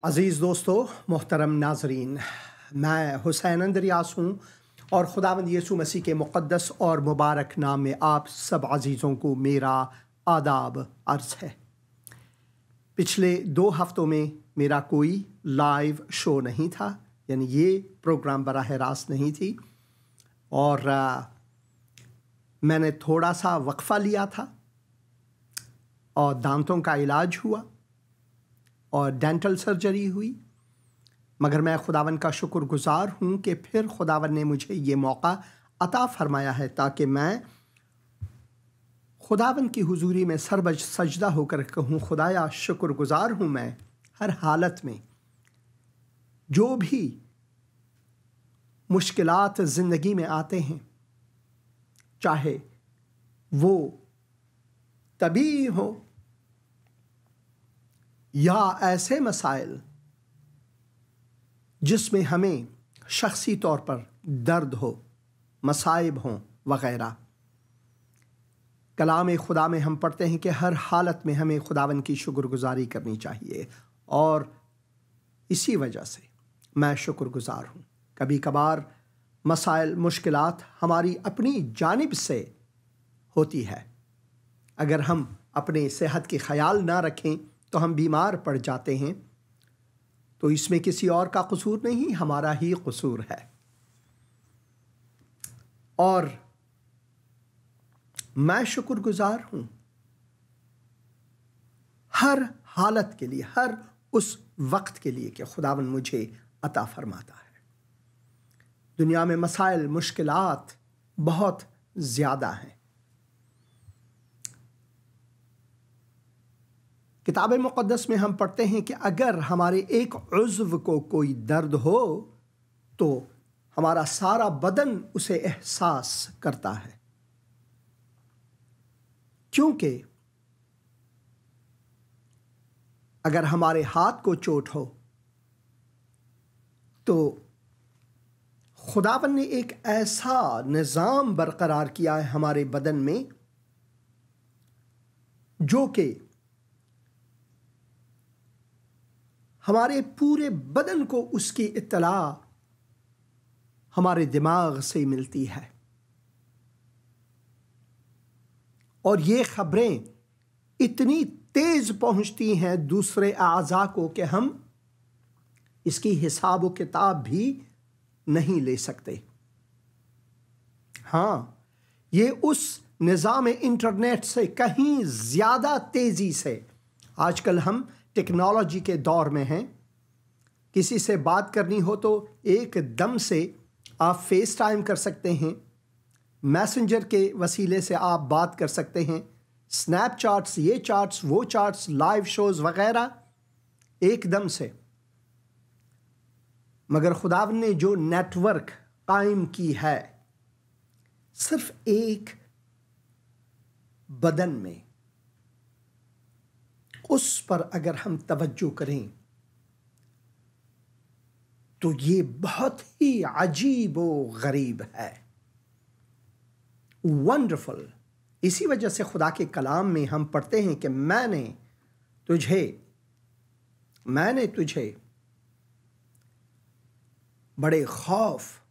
अज़ीज़ दोस्तों, मोहतरम नाज़रीन, मैं हुसैन अंदरियास हूँ और खुदावंद यीशु मसीह के मुक़द्दस और मुबारक नाम में आप सब अज़ीज़ों को मेरा आदाब अर्ज़ है। पिछले 2 हफ़्तों में मेरा कोई लाइव शो नहीं था, यानी ये प्रोग्राम बराह रास्त नहीं थी और मैंने थोड़ा सा वक्फ़ा लिया था और दांतों का इलाज हुआ और डेंटल सर्जरी हुई। मगर मैं खुदावन का शुक्रगुज़ार हूँ कि फिर खुदावन ने मुझे ये मौका अता फ़रमाया है ताकि मैं खुदावन की हुजूरी में सरबज सजदा होकर कहूँ, खुदाया शुक्रगुज़ार हूँ मैं हर हालत में। जो भी मुश्किलात ज़िंदगी में आते हैं, चाहे वो तभी हो या ऐसे मसाइल जिसमें हमें शख्सी तौर पर दर्द हो, मसाइब हों वग़ैरह, कलाम खुदा में हम पढ़ते हैं कि हर हालत में हमें खुदावन की शुक्रगुजारी करनी चाहिए और इसी वजह से मैं शुक्रगुजार हूँ। कभी कभार मसाइल मुश्किलात हमारी अपनी जानिब से होती है। अगर हम अपने सेहत के ख्याल ना रखें तो हम बीमार पड़ जाते हैं, तो इसमें किसी और का कसूर नहीं, हमारा ही कसूर है। और मैं शुक्रगुजार हूँ हर हालत के लिए, हर उस वक्त के लिए कि खुदावन मुझे अता फरमाता है। दुनिया में मसाइल मुश्किलात बहुत ज़्यादा हैं। किताब मुक़द्दस में हम पढ़ते हैं कि अगर हमारे एक उज़्व को कोई दर्द हो तो हमारा सारा बदन उसे एहसास करता है, क्योंकि अगर हमारे हाथ को चोट हो तो खुदावन ने एक ऐसा निज़ाम बरकरार किया है हमारे बदन में जो कि हमारे पूरे बदन को उसकी इत्तला हमारे दिमाग से मिलती है और ये खबरें इतनी तेज पहुंचती हैं दूसरे आज़ा को कि हम इसकी हिसाब व किताब भी नहीं ले सकते। हाँ, ये उस निज़ाम इंटरनेट से कहीं ज़्यादा तेज़ी से, आजकल हम टेक्नोलॉजी के दौर में हैं, किसी से बात करनी हो तो एकदम से आप फेस टाइम कर सकते हैं, मैसेंजर के वसीले से आप बात कर सकते हैं, स्नैपचैट्स, ये चार्ट्स, वो चार्ट्स, लाइव शोज़ वगैरह एकदम से। मगर खुदावन ने जो नेटवर्क कायम की है सिर्फ एक बदन में, उस पर अगर हम तवज्जो करें तो ये बहुत ही अजीब व गरीब है, वंडरफुल। इसी वजह से खुदा के कलाम में हम पढ़ते हैं कि मैंने तुझे बड़े खौफ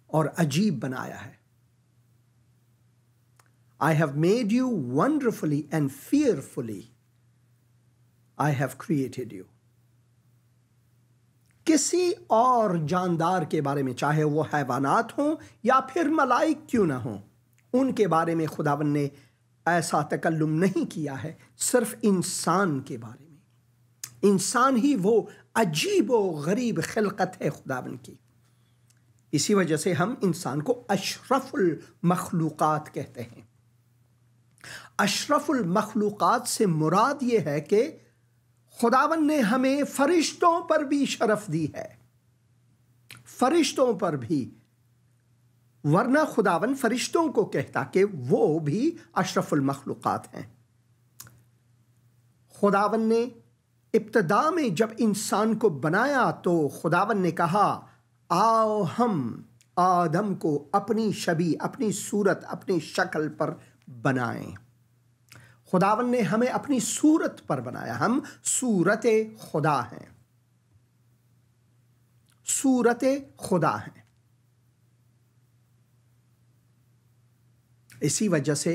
और अजीब बनाया है। I have made you wonderfully and fearfully I have created you। किसी और जानदार के बारे में, चाहे वो हैवानात हों या फिर मलाइक क्यों ना हों, उनके बारे में खुदावन ने ऐसा तकल्लुम नहीं किया है। सिर्फ इंसान के बारे में। इंसान ही वो अजीब व गरीब खिलकत है खुदावन की। इसी वजह से हम इंसान को अशरफुल मखलूक़ात कहते हैं। अशरफुल मखलूक़ात से मुराद ये है कि खुदावन ने हमें फरिश्तों पर भी शरफ दी है, फरिश्तों पर भी, वरना खुदावन फरिश्तों को कहता कि वो भी अशरफुल मखलूक़ात हैं। खुदावन ने इब्तिदा में जब इंसान को बनाया तो खुदावन ने कहा, आओ हम आदम को अपनी शबी, अपनी सूरत, अपनी शक्ल पर बनाएं। खुदावन ने हमें अपनी सूरत पर बनाया, हम सूरत खुदा हैं, सूरत खुदा हैं। इसी वजह से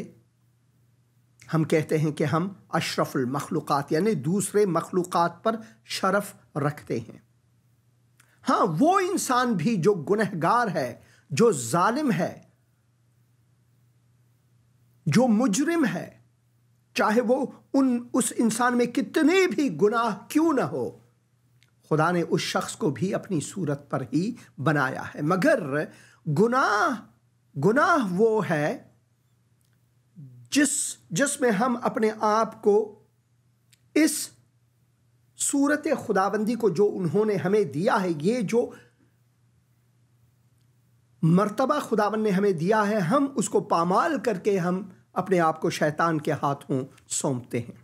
हम कहते हैं कि हम अशरफुल मखलूक़ात यानी दूसरे मखलूक़ात पर शरफ रखते हैं। हाँ, वो इंसान भी जो गुनहगार है, जो जालिम है, जो मुजरिम है, चाहे वो उस इंसान में कितने भी गुनाह क्यों ना हो, खुदा ने उस शख्स को भी अपनी सूरत पर ही बनाया है। मगर गुनाह वो है जिसमें हम अपने आप को इस सूरत खुदाबंदी को जो उन्होंने हमें दिया है, ये जो मर्तबा खुदावन ने हमें दिया है, हम उसको पामाल करके हम अपने आप को शैतान के हाथों सौंपते हैं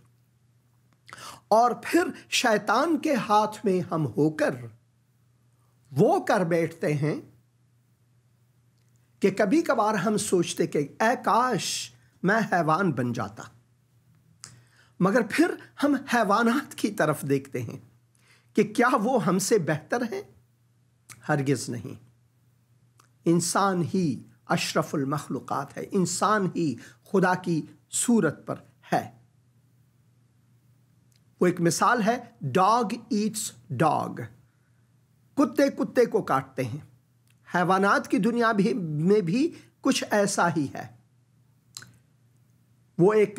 और फिर शैतान के हाथ में हम होकर वो कर बैठते हैं कि कभी कभार हम सोचते कि ऐ काश मैं हैवान बन जाता, मगर फिर हम हैवानात की तरफ देखते हैं कि क्या वो हमसे बेहतर हैं? हरगिज नहीं। इंसान ही अशरफुल मखलूक़ात है, इंसान ही खुदा की सूरत पर है। वो एक मिसाल है, डॉग ईट्स डॉग, कुत्ते कुत्ते को काटते हैं। हैवानात की दुनिया में भी कुछ ऐसा ही है। वो एक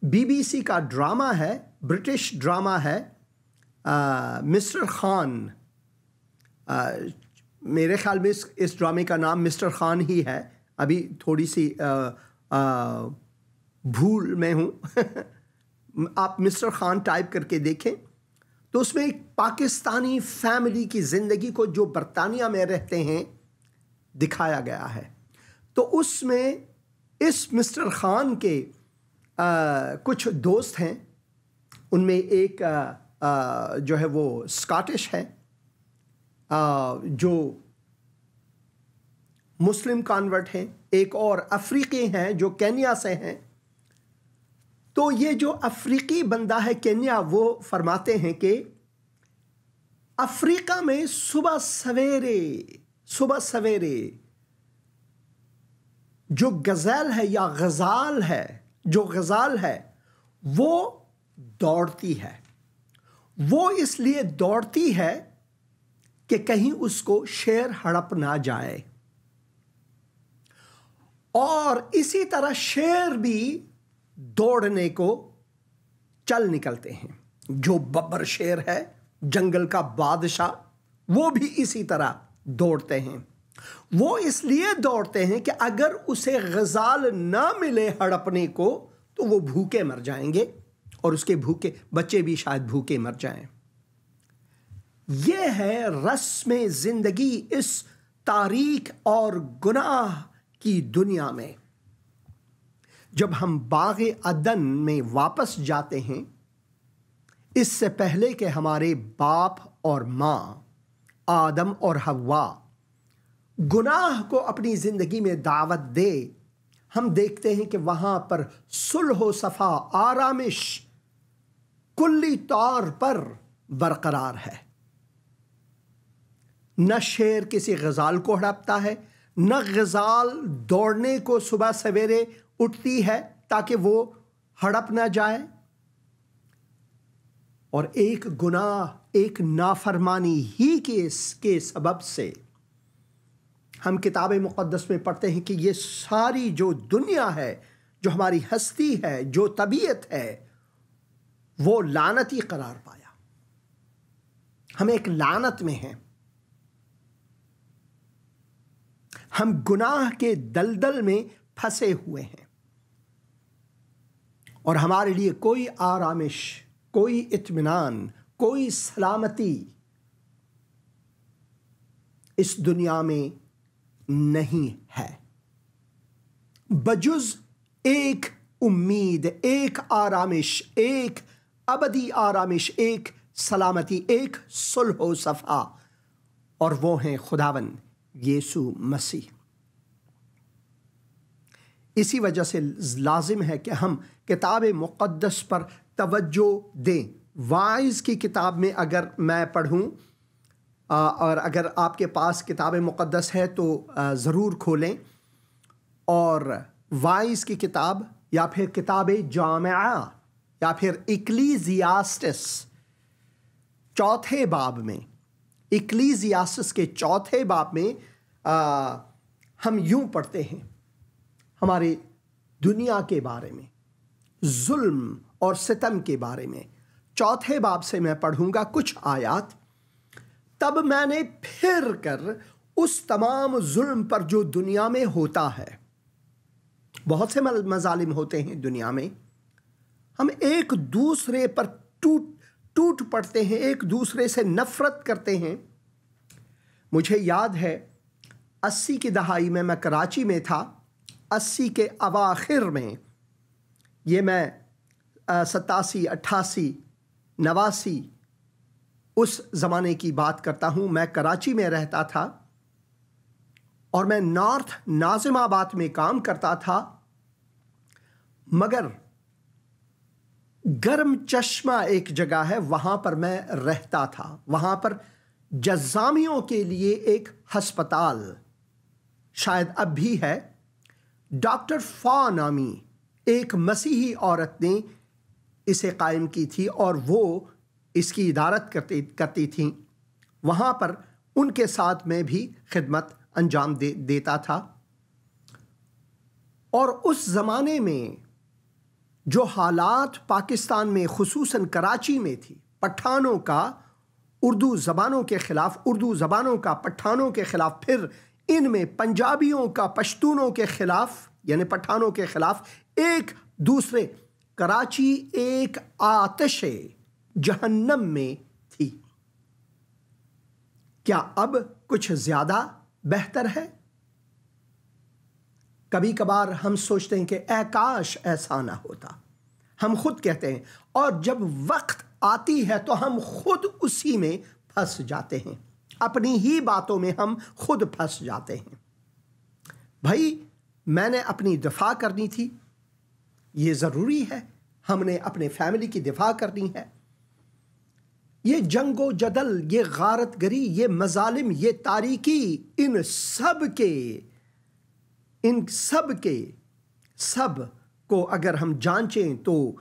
BBC का ड्रामा है, ब्रिटिश ड्रामा है, मिस्टर खान। मेरे ख्याल में इस ड्रामे का नाम मिस्टर खान ही है। अभी थोड़ी सी भूल में हूँ। आप मिस्टर खान टाइप करके देखें तो उसमें एक पाकिस्तानी फैमिली की ज़िंदगी को जो बरतानिया में रहते हैं दिखाया गया है। तो उसमें इस मिस्टर खान के कुछ दोस्त हैं, उनमें एक जो है वो स्कॉटिश है, जो मुस्लिम कन्वर्ट हैं, एक और अफ्रीकी हैं जो केन्या से हैं। तो ये जो अफ्रीकी बंदा है केन्या, वो फरमाते हैं कि अफ्रीका में सुबह सवेरे जो गज़ल है या गज़ाल है, जो गज़ाल है वो दौड़ती है। वो इसलिए दौड़ती है कि कहीं उसको शेर हड़प ना जाए, और इसी तरह शेर भी दौड़ने को चल निकलते हैं। जो बब्बर शेर है, जंगल का बादशाह, वो भी इसी तरह दौड़ते हैं। वो इसलिए दौड़ते हैं कि अगर उसे गज़ाल ना मिले हड़पने को तो वो भूखे मर जाएंगे और उसके भूखे बच्चे भी शायद भूखे मर जाएं। ये है रस्म जिंदगी इस तारीख और गुनाह की दुनिया में। जब हम बाग़े अदन में वापस जाते हैं, इससे पहले कि हमारे बाप और माँ आदम और हव्वा गुनाह को अपनी ज़िंदगी में दावत दे, हम देखते हैं कि वहाँ पर सुलह सफ़ा, आरामिश कुल्ली तौर पर बरकरार है। न शेर किसी गज़ाल को हड़पता है, न गज़ाल दौड़ने को सुबह सवेरे उठती है ताकि वो हड़प ना जाए। और एक गुनाह, एक नाफरमानी ही के सबब से हम किताब मुक़द्दस में पढ़ते हैं कि ये सारी जो दुनिया है, जो हमारी हस्ती है, जो तबीयत है, वो लानती करार पाया। हम एक लानत में हैं। हम गुनाह के दलदल में फंसे हुए हैं और हमारे लिए कोई आरामिश, कोई इत्मीनान, कोई सलामती इस दुनिया में नहीं है, बजुज एक उम्मीद, एक आरामिश, एक अबदी आरामिश, एक सलामती, एक सुलह सफ़ा, और वो हैं खुदावन यीशु मसीह। इसी वजह से लाजिम है कि हम किताब मुक़द्दस पर तवज्जो दें। वाइज़ की किताब में अगर मैं पढ़ूं और अगर आपके पास किताब मुक़द्दस है तो ज़रूर खोलें, और वाइज़ की किताब या फिर किताब जामिआ या फिर इक्लीसियास्टिस चौथे बाब में, इक्लीसियास्टिस के चौथे बाब में हम यूं पढ़ते हैं हमारी दुनिया के बारे में, जुल्म और सितम के बारे में। चौथे बाब से मैं पढ़ूंगा कुछ आयत। तब मैंने फिर कर उस तमाम जुल्म पर जो दुनिया में होता है, बहुत से मजालिम होते हैं दुनिया में, हम एक दूसरे पर टूट पड़ते हैं, एक दूसरे से नफरत करते हैं। मुझे याद है 80 की दहाई में मैं कराची में था, 80 के अवाखिर में, ये मैं 87, 88, 89 उस ज़माने की बात करता हूँ। मैं कराची में रहता था और मैं नॉर्थ नाज़िमाबाद में काम करता था, मगर गर्म चश्मा एक जगह है, वहाँ पर मैं रहता था। वहाँ पर जज़ामियों के लिए एक हस्पताल, शायद अब भी है, डॉक्टर फा नामी एक मसीही औरत ने इसे कायम की थी और वो इसकी इदारत करती थी। वहाँ पर उनके साथ मैं भी खिदमत अंजाम देता था। और उस ज़माने में जो हालात पाकिस्तान में खुसूसन कराची में थी, पठानों का उर्दू ज़बानों के ख़िलाफ़, उर्दू ज़बानों का पठानों के ख़िलाफ़, फिर इनमें पंजाबियों का पश्तूनों के ख़िलाफ़ यानी पठानों के ख़िलाफ़ एक दूसरे, कराची एक आतिशे जहन्नम में थी। क्या अब कुछ ज़्यादा बेहतर है? कभी कभार हम सोचते हैं कि काश ऐसा ना होता, हम खुद कहते हैं, और जब वक्त आती है तो हम खुद उसी में फंस जाते हैं, अपनी ही बातों में हम खुद फंस जाते हैं। भाई, मैंने अपनी दिफा करनी थी, ये ज़रूरी है, हमने अपने फैमिली की दिफा करनी है। ये जंगो जदल, ये गारतगरी, ये मजालिम, ये तारीकी, इन सब को अगर हम जांचें तो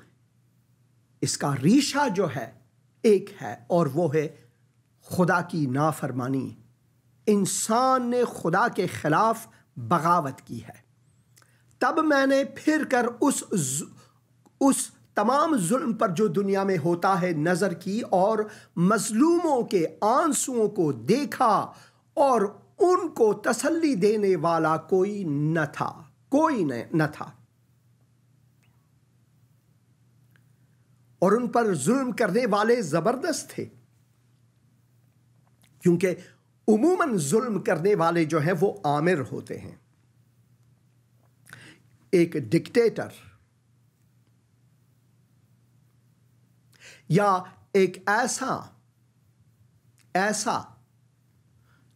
इसका रीशा जो है एक है, और वो है खुदा की नाफरमानी। इंसान ने खुदा के खिलाफ बगावत की है। तब मैंने फिर कर उस तमाम जुल्म पर जो दुनिया में होता है नजर की, और मजलूमों के आंसुओं को देखा, और उनको तसल्ली देने वाला कोई न था, और उन पर जुल्म करने वाले जबरदस्त थे, क्योंकि उमूमन जुल्म करने वाले जो हैं वो आमिर होते हैं। एक डिक्टेटर या एक ऐसा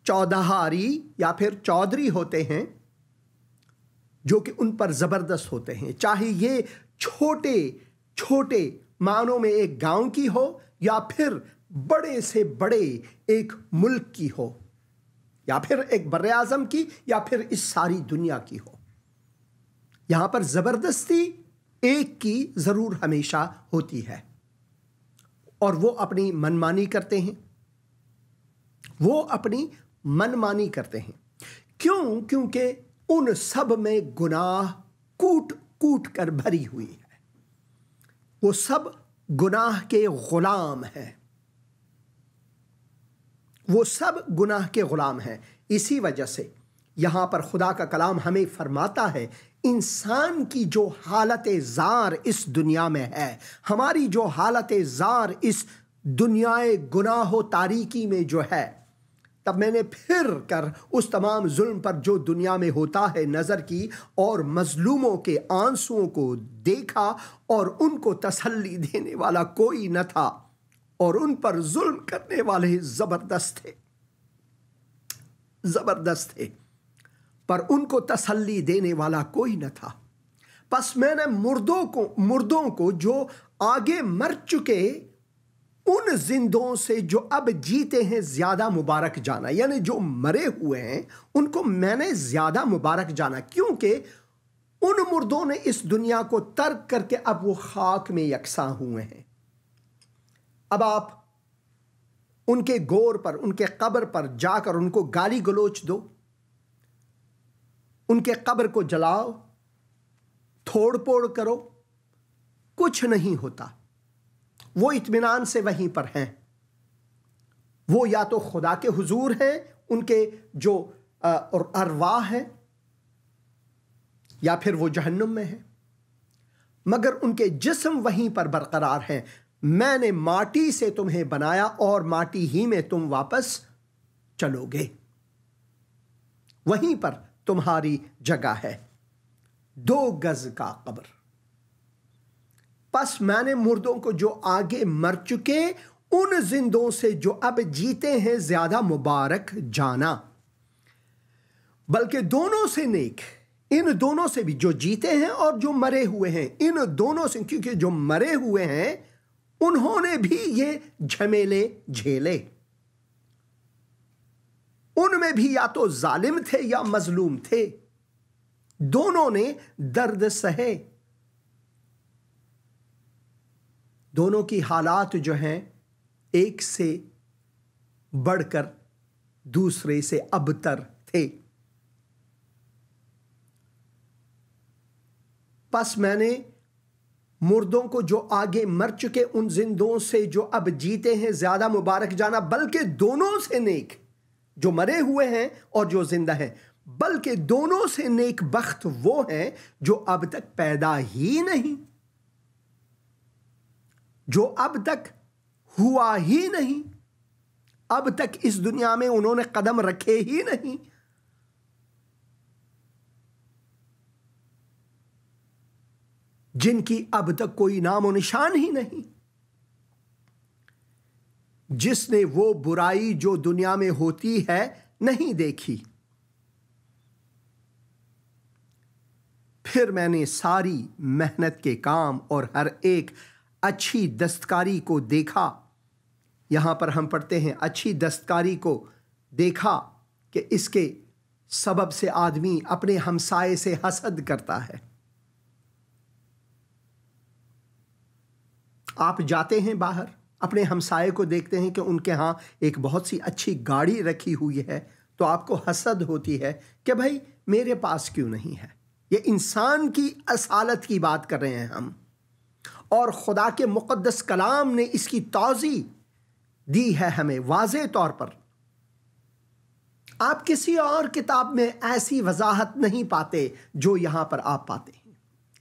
चौधरी या फिर चौधरी होते हैं जो कि उन पर जबरदस्त होते हैं, चाहे ये छोटे छोटे मानों में एक गांव की हो या फिर बड़े से बड़े एक मुल्क की हो, या फिर एक बर्रे आज़म की, या फिर इस सारी दुनिया की हो। यहां पर जबरदस्ती एक की जरूर हमेशा होती है, और वो अपनी मनमानी करते हैं, क्यों? क्योंकि उन सब में गुनाह कूट कूट कर भरी हुई है। वो सब गुनाह के गुलाम हैं, इसी वजह से यहां पर खुदा का कलाम हमें फरमाता है, इंसान की जो हालत ज़ार इस दुनिया में है, हमारी जो हालत ज़ार इस दुनियाए गुनाह तारीकी में जो है, तब मैंने फिर कर उस तमाम जुल्म पर जो दुनिया में होता है नजर की, और मजलूमों के आंसुओं को देखा, और उनको तसल्ली देने वाला कोई न था, और उन पर जुल्म करने वाले जबरदस्त थे, पर उनको तसल्ली देने वाला कोई न था। बस मैंने मुर्दों को जो आगे मर चुके उन जिंदों से जो अब जीते हैं ज्यादा मुबारक जाना। यानी जो मरे हुए हैं उनको मैंने ज्यादा मुबारक जाना, क्योंकि उन मुर्दों ने इस दुनिया को तर्क करके अब वो खाक में यकसां हुए हैं। अब आप उनके गोर पर, उनके कब्र पर जाकर उनको गाली गलोच दो, उनके कब्र को जलाओ, तोड़ फोड़ करो, कुछ नहीं होता। वो इत्मीनान से वहीं पर हैं। वो या तो खुदा के हुजूर हैं, उनके जो अरवाह है, या फिर वो जहन्नुम में है, मगर उनके जिस्म वहीं पर बरकरार हैं। मैंने माटी से तुम्हें बनाया और माटी ही में तुम वापस चलोगे, वहीं पर तुम्हारी जगह है। 2 गज का कब्र। बस मैंने मुर्दों को जो आगे मर चुके उन जिंदों से जो अब जीते हैं ज्यादा मुबारक जाना, बल्कि दोनों से नेक, इन दोनों से भी, जो जीते हैं और जो मरे हुए हैं, इन दोनों से, क्योंकि जो मरे हुए हैं उन्होंने भी ये झमेले झेले। उनमें भी या तो जालिम थे या मजलूम थे, दोनों ने दर्द सहे। दोनों की हालात जो हैं एक से बढ़कर दूसरे से अबतर थे। बस मैंने मुर्दों को जो आगे मर चुके उन जिंदों से जो अब जीते हैं ज्यादा मुबारक जाना, बल्कि दोनों से नेक, जो मरे हुए हैं और जो जिंदा हैं, बल्कि दोनों से नेक बख्त वो हैं जो अब तक पैदा ही नहीं, जो अब तक हुआ ही नहीं, अब तक इस दुनिया में उन्होंने कदम रखे ही नहीं। जिनकी अब तक कोई नामो निशान ही नहीं। जिसने वो बुराई जो दुनिया में होती है नहीं देखी। फिर मैंने सारी मेहनत के काम और हर एक अच्छी दस्तकारी को देखा। यहां पर हम पढ़ते हैं अच्छी दस्तकारी को देखा कि इसके सबब से आदमी अपने हमसाये से हसद करता है। आप जाते हैं बाहर, अपने हमसाये को देखते हैं कि उनके यहाँ एक बहुत सी अच्छी गाड़ी रखी हुई है, तो आपको हसद होती है कि भाई मेरे पास क्यों नहीं है। ये इंसान की असालत की बात कर रहे हैं हम, और खुदा के मुक़द्दस कलाम ने इसकी तौज़ी दी है हमें वाज़े तौर पर। आप किसी और किताब में ऐसी वजाहत नहीं पाते जो यहां पर आप पाते हैं।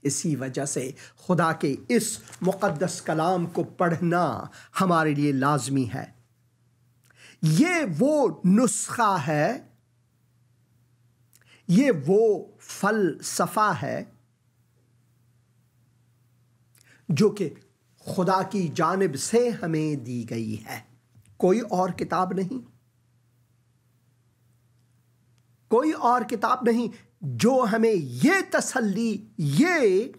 इसी वजह से खुदा के इस मुक़द्दस कलाम को पढ़ना हमारे लिए लाजमी है। ये वो नुस्खा है, ये वो फलसफा है जो कि खुदा की जानिब से हमें दी गई है। कोई और किताब नहीं, कोई और किताब नहीं जो हमें ये तसल्ली, ये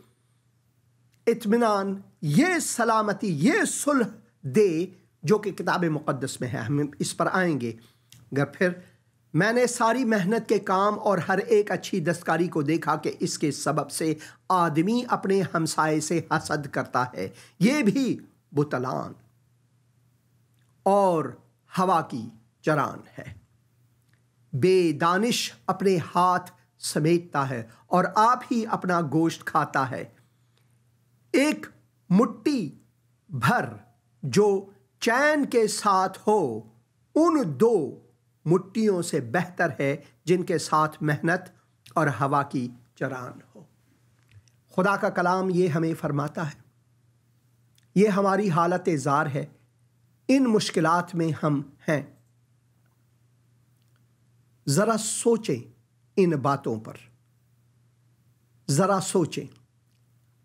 इत्मीनान, ये सलामती, ये सुलह दे जो कि किताब मुक़द्दस में है। हम इस पर आएंगे। अगर फिर मैंने सारी मेहनत के काम और हर एक अच्छी दस्तकारी को देखा कि इसके सबब से आदमी अपने हमसाये से हसद करता है। ये भी बुतलान और हवा की चरान है। बेदानिश अपने हाथ समेटता है और आप ही अपना गोश्त खाता है। एक मुट्ठी भर जो चैन के साथ हो उन 2 मुट्ठियों से बेहतर है जिनके साथ मेहनत और हवा की चरान हो। खुदा का कलाम ये हमें फरमाता है। ये हमारी हालत ज़ार है। इन मुश्किलात में हम हैं। ज़रा सोचें इन बातों पर, ज़रा सोचें।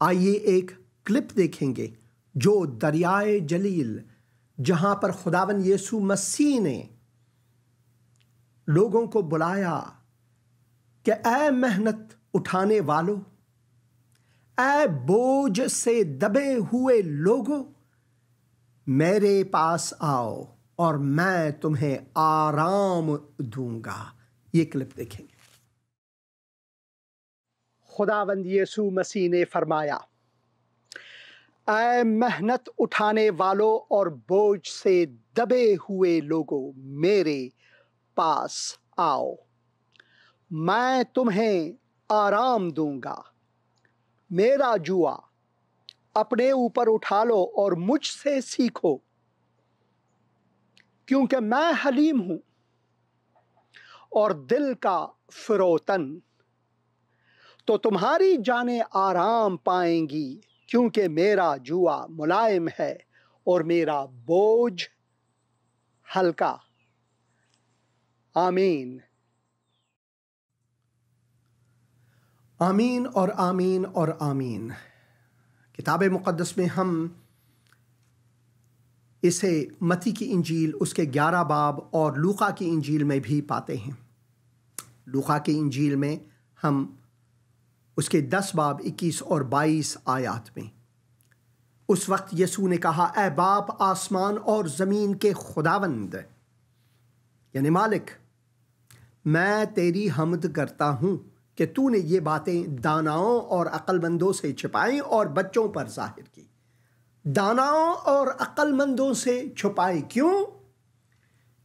आइए एक क्लिप देखेंगे जो दरियाए जलील, जहां पर खुदावन यीशु मसीह ने लोगों को बुलाया कि ऐ मेहनत उठाने वालों, ऐ बोझ से दबे हुए लोगों, मेरे पास आओ और मैं तुम्हें आराम दूंगा। ये क्लिप देखेंगे। खुदावंद यीशु मसीह ने फरमाया, ऐ मेहनत उठाने वालों और बोझ से दबे हुए लोगों, मेरे पास आओ, मैं तुम्हें आराम दूंगा। मेरा जुआ अपने ऊपर उठा लो और मुझसे सीखो, क्योंकि मैं हलीम हूं और दिल का फिरोतन, तो तुम्हारी जानें आराम पाएंगी, क्योंकि मेरा जुआ मुलायम है और मेरा बोझ हल्का। आमीन। आमीन और आमीन और आमीन। किताब मुक़द्दस में हम इसे मत्ती की इंजील उसके 11 बाब और लूका की इंजील में भी पाते हैं। लूका की इंजील में हम उसके 10 बाब 21 और 22 आयात में, उस वक्त यीशु ने कहा, ऐ बाप आसमान और ज़मीन के खुदावंद यानी मालिक, मैं तेरी हम्द करता हूँ कि तूने ये बातें दानाओं और अक्लमंदों से छिपाई और बच्चों पर जाहिर की। दानाओं और अक्लमंदों से छुपाई क्यों?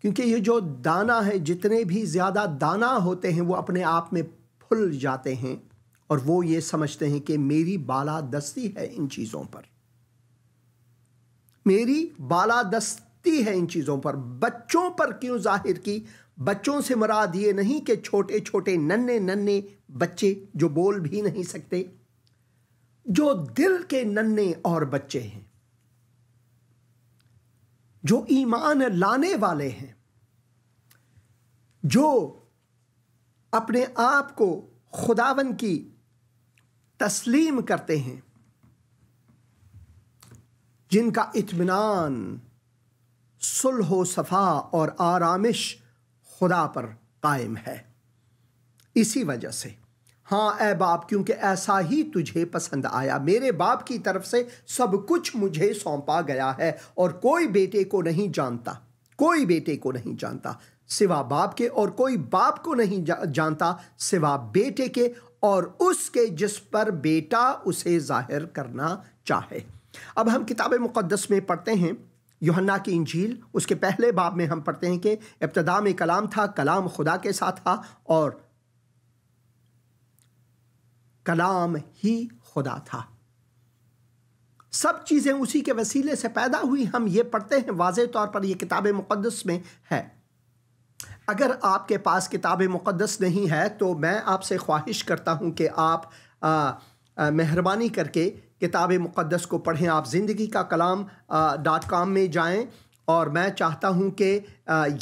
क्योंकि ये जो दाना है, जितने भी ज़्यादा दाना होते हैं वो अपने आप में फूल जाते हैं और वो ये समझते हैं कि मेरी बालादस्ती है इन चीज़ों पर, मेरी बालादस्ती है इन चीज़ों पर। बच्चों पर क्यों जाहिर की? बच्चों से मुराद ये नहीं कि छोटे छोटे नन्हे नन्हे बच्चे जो बोल भी नहीं सकते, जो दिल के नन्हे और बच्चे हैं, जो ईमान लाने वाले हैं, जो अपने आप को खुदावन की तस्लीम करते हैं, जिनका इत्मीनान, सुलह सफ़ा और आरामिश खुदा पर कायम है। इसी वजह से, हाँ ऐ बाप, क्योंकि ऐसा ही तुझे पसंद आया। मेरे बाप की तरफ से सब कुछ मुझे सौंपा गया है और कोई बेटे को नहीं जानता, कोई बेटे को नहीं जानता सिवा बाप के, और कोई बाप को नहीं जानता सिवा बेटे के और उसके जिस पर बेटा उसे जाहिर करना चाहे। अब हम किताब मुक़द्दस में पढ़ते हैं, यूहन्ना की इंजील उसके पहले बाब में हम पढ़ते हैं कि इब्तिदा में कलाम था, कलाम खुदा के साथ था और कलाम ही खुदा था। सब चीज़ें उसी के वसीले से पैदा हुई। हम ये पढ़ते हैं, वाज़े तौर पर यह किताब मुक़द्दस में है। अगर आपके पास किताब मुक़द्दस नहीं है तो मैं आपसे ख्वाहिश करता हूँ कि आप मेहरबानी करके किताब मुक़द्दस को पढ़ें। आप ज़िंदगी का कलाम .com में जाएं और मैं चाहता हूं कि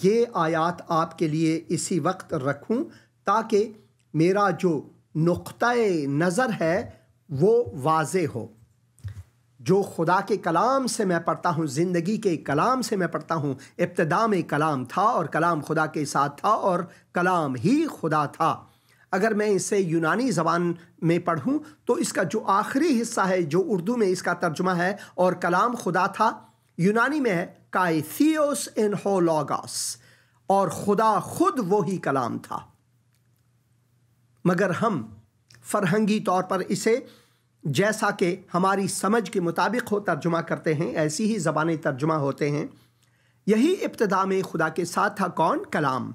ये आयात आपके लिए इसी वक्त रखूं ताकि मेरा जो नुक्ता-ए नज़र है वो वाज़े हो। जो खुदा के कलाम से मैं पढ़ता हूँ, ज़िंदगी के कलाम से मैं पढ़ता हूँ, इब्तिदा में कलाम था और कलाम खुदा के साथ था और कलाम ही खुदा था। अगर मैं इसे यूनानी ज़बान में पढ़ूँ तो इसका जो आखिरी हिस्सा है, जो उर्दू में इसका तर्जुमा है और कलाम खुदा था, यूनानी में है काइथियोस इन हो लोगोस, और खुदा खुद वही कलाम था। मगर हम फरहंगी तौर पर इसे जैसा कि हमारी समझ के मुताबिक हो तर्जुमा करते हैं, ऐसी ही ज़बानी तर्जुमा होते हैं। यही इब्तिदा में खुदा के साथ था। कौन? कलाम।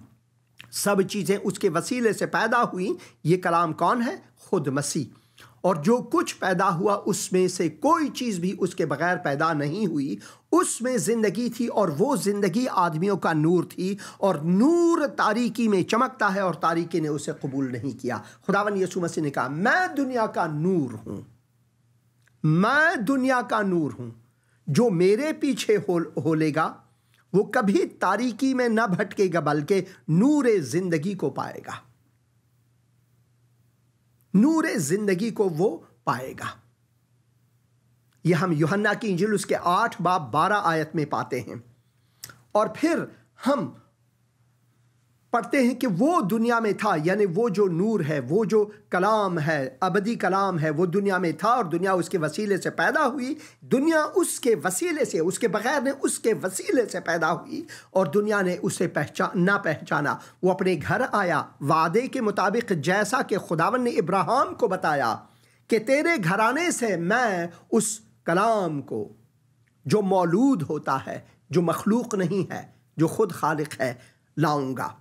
सब चीज़ें उसके वसीले से पैदा हुई। ये कलाम कौन है? खुद मसीह। और जो कुछ पैदा हुआ उसमें से कोई चीज़ भी उसके बगैर पैदा नहीं हुई। उसमें ज़िंदगी थी और वो ज़िंदगी आदमियों का नूर थी, और नूर तारीकी में चमकता है और तारीकी ने उसे कबूल नहीं किया। खुदावन यीशु मसीह ने कहा, मैं दुनिया का नूर हूँ, मैं दुनिया का नूर हूँ। जो मेरे पीछे हो लेगा वो कभी तारीकी में न भटकेगा बल्कि नूरे ज़िंदगी को पाएगा, नूरे ज़िंदगी को वो पाएगा। यह हम यूहन्ना की इंजील उसके 8 बाब 12 आयत में पाते हैं। और फिर हम पढ़ते हैं कि वो दुनिया में था, यानी वो जो नूर है, वो जो कलाम है, अबदी कलाम है, वो दुनिया में था और दुनिया उसके वसीले से पैदा हुई। दुनिया उसके वसीले से, उसके बगैर ने उसके वसीले से पैदा हुई और दुनिया ने उसे ना पहचाना। वो अपने घर आया वादे के मुताबिक, जैसा कि खुदावन ने इब्राहिम को बताया कि तेरे घराने से मैं उस कलाम को जो मौलूद होता है, जो मखलूक नहीं है, जो खुद खालिक है, लाऊंगा।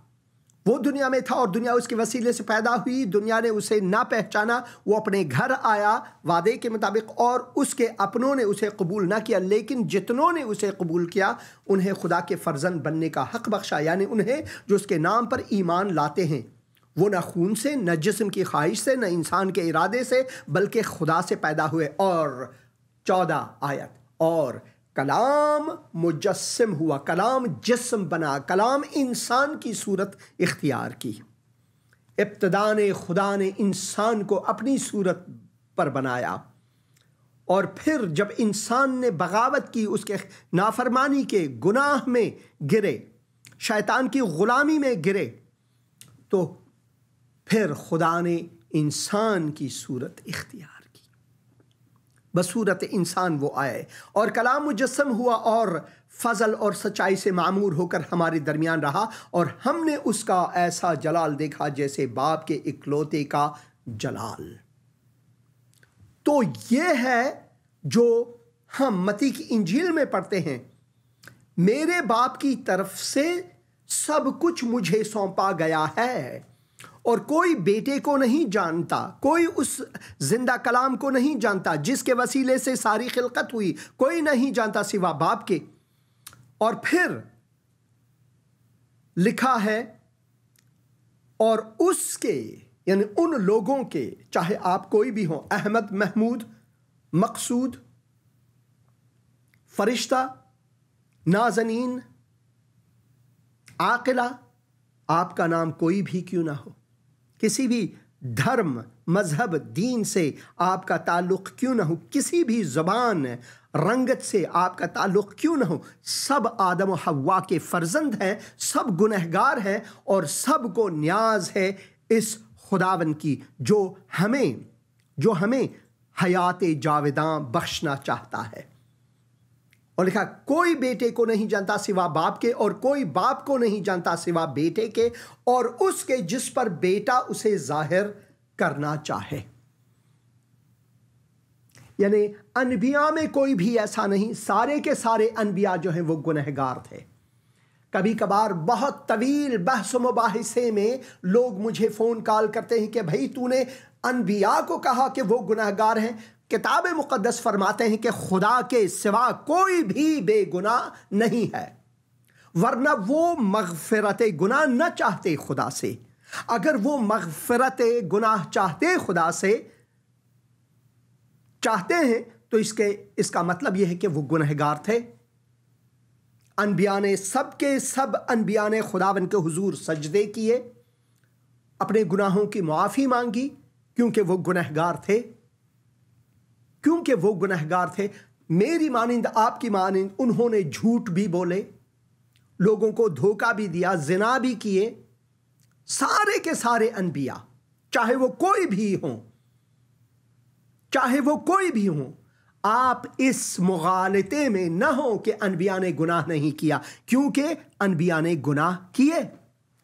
वो दुनिया में था और दुनिया उसके वसीले से पैदा हुई। दुनिया ने उसे ना पहचाना। वो अपने घर आया वादे के मुताबिक और उसके अपनों ने उसे कबूल ना किया, लेकिन जितनों ने उसे कबूल किया उन्हें खुदा के फर्जंद बनने का हक बख्शा, यानी उन्हें जो उसके नाम पर ईमान लाते हैं, वो न खून से, न जिस्म की ख्वाहिश से, न इंसान के इरादे से, बल्कि खुदा से पैदा हुए। और 14 आयत, और कलाम मुजस्सिम हुआ, कलाम जिस्म बना, कलाम इंसान की सूरत इख्तियार की। इब्तिदा ने खुदा ने इंसान को अपनी सूरत पर बनाया और फिर जब इंसान ने बगावत की, उसके नाफरमानी के गुनाह में गिरे, शैतान की गुलामी में गिरे, तो फिर खुदा ने इंसान की सूरत इख्तियार की। बसूरत इंसान वो आए और कलाम मुजस्सम हुआ और फजल और सच्चाई से मामूर होकर हमारे दरमियान रहा और हमने उसका ऐसा जलाल देखा जैसे बाप के इकलौते का जलाल। तो ये है जो हम मत्ती की इंजील में पढ़ते हैं, मेरे बाप की तरफ से सब कुछ मुझे सौंपा गया है और कोई बेटे को नहीं जानता, कोई उस जिंदा कलाम को नहीं जानता जिसके वसीले से सारी खिलकत हुई, कोई नहीं जानता सिवा बाप के। और फिर लिखा है और उसके, यानी उन लोगों के, चाहे आप कोई भी हो, अहमद, महमूद, मकसूद, फरिश्ता, नाज़नीन, आकिला, आपका नाम कोई भी क्यों ना हो, किसी भी धर्म, मजहब, दीन से आपका ताल्लुक़ क्यों ना हो, किसी भी ज़बान, रंगत से आपका ताल्लुक़ क्यों ना हो, सब आदम और हव्वा के फर्जंद हैं, सब गुनहगार हैं और सब को न्याज है इस खुदावन की जो हमें हयात जावेदां बख्शना चाहता है। और लिखा, कोई बेटे को नहीं जानता सिवा बाप के और कोई बाप को नहीं जानता सिवा बेटे के और उसके जिस पर बेटा उसे जाहिर करना चाहे। यानी अनबिया में कोई भी ऐसा नहीं, सारे के सारे अनबिया जो हैं वो गुनहगार थे। कभी कभार बहुत तवील बहस मुबाहिसे में लोग मुझे फ़ोन कॉल करते हैं कि भाई तूने अनबिया को कहा कि वो गुनहगार हैं। किताब मुक़द्दस फरमाते हैं कि खुदा के सिवा कोई भी बेगुनाह नहीं है, वरना वो मग़फ़िरत गुनाह न चाहते खुदा से। अगर वो मग़फ़िरत गुनाह चाहते खुदा से चाहते हैं तो इसका मतलब यह है कि वो गुनहगार थे। अनबिया ने सब अनबिया ने खुदावन के हुजूर सजदे किए, अपने गुनाहों की मुआफ़ी मांगी क्योंकि वो गुनहगार थे। मेरी मानिंद, आपकी मानिंद उन्होंने झूठ भी बोले, लोगों को धोखा भी दिया, जिना भी किए। सारे के सारे अनबिया, चाहे वो कोई भी हो, आप इस मुगालते में न हो कि अनबिया ने गुनाह नहीं किया, क्योंकि अनबिया ने गुनाह किए।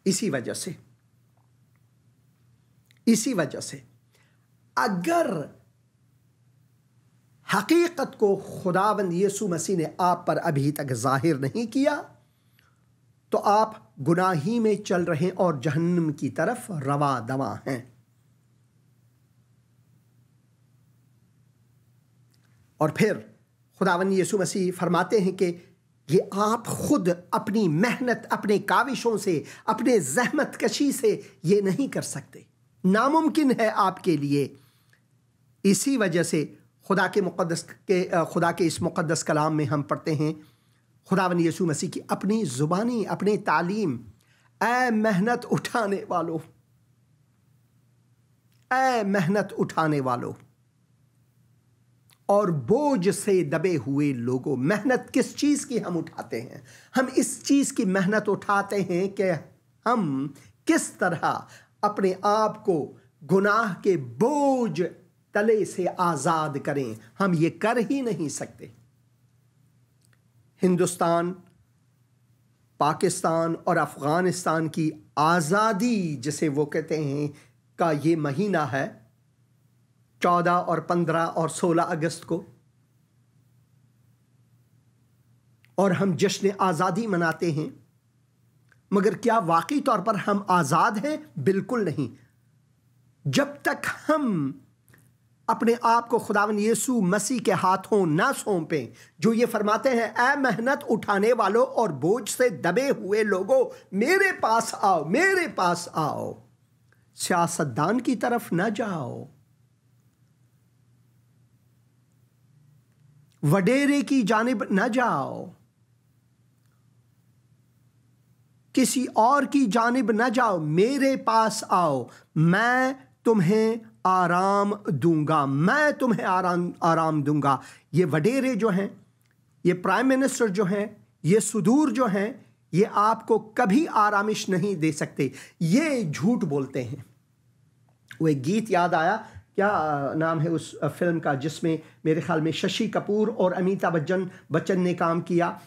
इसी वजह से अगर हकीकत को खुदावंद यीशु मसीह ने आप पर अभी तक जाहिर नहीं किया तो आप गुनाही में चल रहे और जहन्नम की तरफ रवा दवा हैं। और फिर खुदावंद यीशु मसीह फरमाते हैं कि ये आप खुद अपनी मेहनत, अपने काविशों से, अपने जहमत कशी से ये नहीं कर सकते, नामुमकिन है आपके लिए। इसी वजह से खुदा के इस मुक़द्दस कलाम में हम पढ़ते हैं खुदावंद यीशु मसीह की अपनी ज़ुबानी, अपनी तालीम, ऐ मेहनत उठाने वालों और बोझ से दबे हुए लोगों। मेहनत किस चीज़ की हम उठाते हैं? हम इस चीज़ की मेहनत उठाते हैं कि हम किस तरह अपने आप को गुनाह के बोझ तले से आजाद करें, हम ये कर ही नहीं सकते। हिंदुस्तान, पाकिस्तान और अफगानिस्तान की आज़ादी जिसे वो कहते हैं का ये महीना है 14 और 15 और 16 अगस्त को, और हम जश्न आज़ादी मनाते हैं। मगर क्या वाकई तौर पर हम आज़ाद हैं? बिल्कुल नहीं। जब तक हम अपने आप को खुदावंद यीशु मसीह के हाथों ना सौंपें, जो ये फरमाते हैं, ऐ मेहनत उठाने वालों और बोझ से दबे हुए लोगों, मेरे पास आओ, मेरे पास आओ। सियासतदान की तरफ ना जाओ, वडेरे की जानिब न जाओ, किसी और की जानिब न जाओ, मेरे पास आओ, मैं तुम्हें आराम दूंगा, मैं तुम्हें आराम दूंगा। ये वडेरे जो हैं, ये प्राइम मिनिस्टर जो हैं, ये सुदूर जो हैं, ये आपको कभी आरामिश नहीं दे सकते, ये झूठ बोलते हैं। वो एक गीत याद आया, क्या नाम है उस फिल्म का जिसमें मेरे ख्याल में शशि कपूर और अमिताभ बच्चन ने काम किया,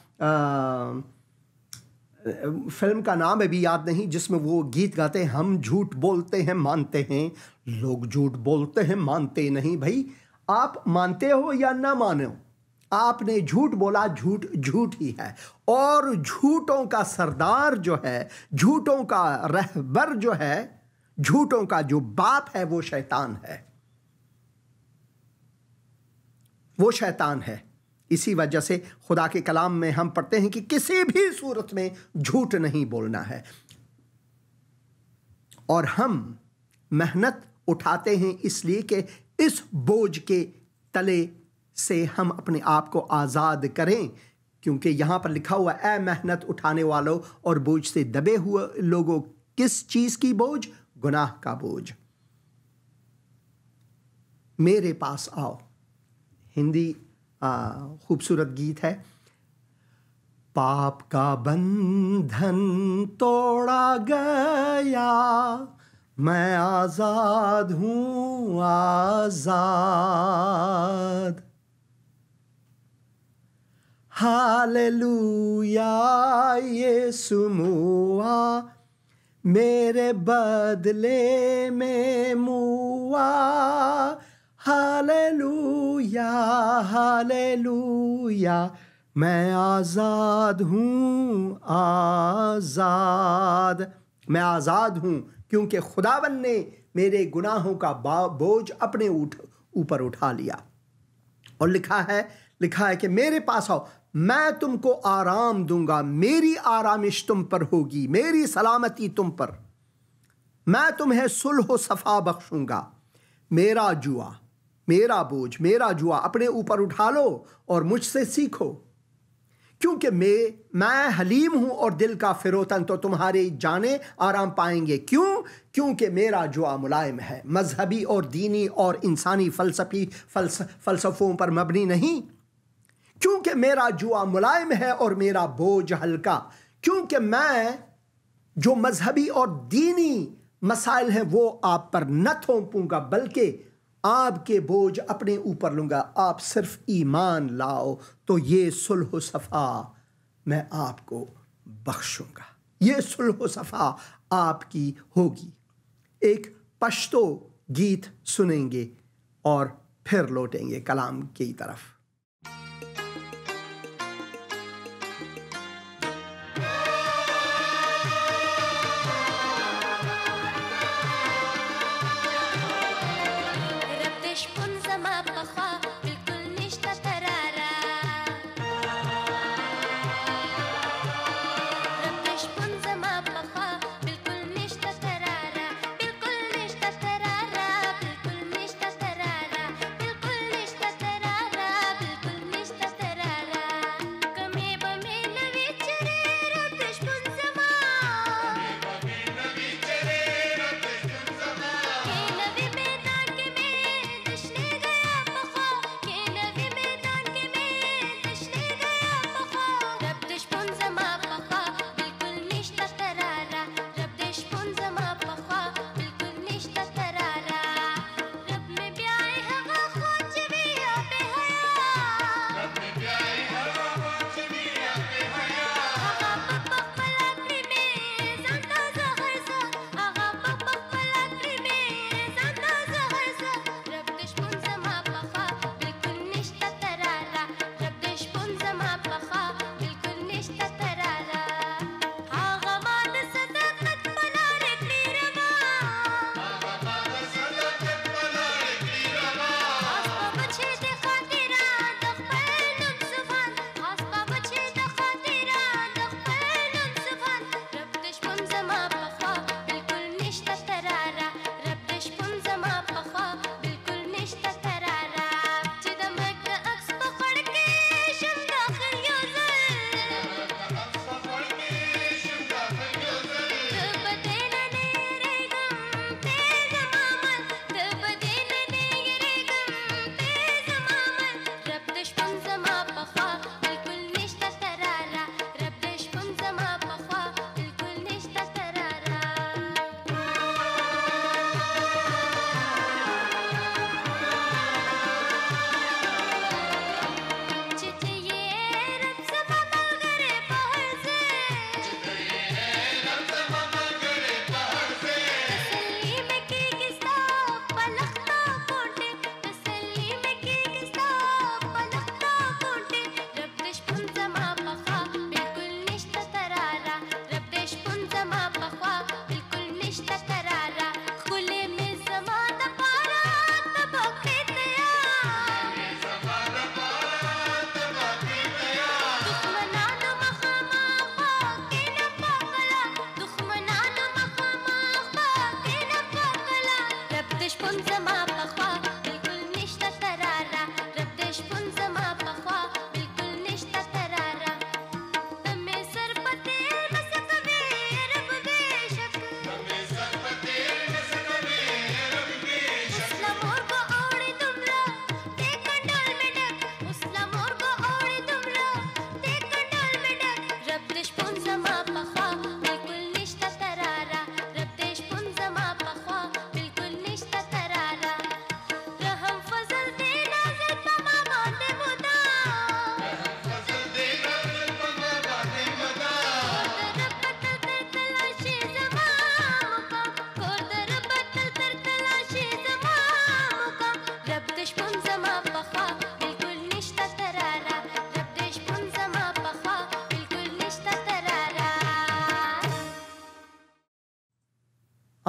फिल्म का नाम अभी याद नहीं, जिसमें वो गीत गाते हैं, हम झूठ बोलते हैं मानते हैं, लोग झूठ बोलते हैं मानते नहीं। भाई, आप मानते हो या ना मानो, आपने झूठ बोला, झूठ झूठ ही है। और झूठों का सरदार जो है, झूठों का रहबर जो है, झूठों का जो बाप है, वो शैतान है, वो शैतान है। इसी वजह से खुदा के कलाम में हम पढ़ते हैं कि किसी भी सूरत में झूठ नहीं बोलना है। और हम मेहनत उठाते हैं इसलिए कि इस बोझ के तले से हम अपने आप को आज़ाद करें, क्योंकि यहां पर लिखा हुआ, ऐ मेहनत उठाने वालों और बोझ से दबे हुए लोगों, किस चीज की बोझ? गुनाह का बोझ। मेरे पास आओ। हिंदी खूबसूरत गीत है, पाप का बंधन तोड़ा गया, मैं आजाद हूं आजाद, हालेलुया यीशु मुआ मेरे बदले में मुआ, हालेलुया हालेलुया, मैं आज़ाद हूँ आज़ाद, मैं आज़ाद हूँ क्योंकि खुदावन ने मेरे गुनाहों का बोझ अपने ऊपर उठा लिया। और लिखा है कि मेरे पास आओ, मैं तुमको आराम दूंगा, मेरी आरामिश तुम पर होगी, मेरी सलामती तुम पर, मैं तुम्हें सुलह सफ़ा बख्शूंगा। मेरा जुआ, मेरा बोझ, मेरा जुआ अपने ऊपर उठा लो और मुझसे सीखो, क्योंकि मैं हलीम हूं और दिल का फिरोतन, तो तुम्हारे जाने आराम पाएंगे। क्यों? क्योंकि मेरा जुआ मुलायम है, मजहबी और दीनी और इंसानी फलसफों पर मबनी नहीं। क्योंकि मेरा जुआ मुलायम है और मेरा बोझ हल्का, क्योंकि मैं जो मजहबी और दीनी मसाइल हैं वो आप पर न थोपूंगा, बल्कि आपके बोझ अपने ऊपर लूंगा। आप सिर्फ ईमान लाओ तो ये सुलह सफ़ा मैं आपको बख्शूंगा, ये सुलह सफ़ा आपकी होगी। एक पश्तो गीत सुनेंगे और फिर लौटेंगे कलाम की तरफ।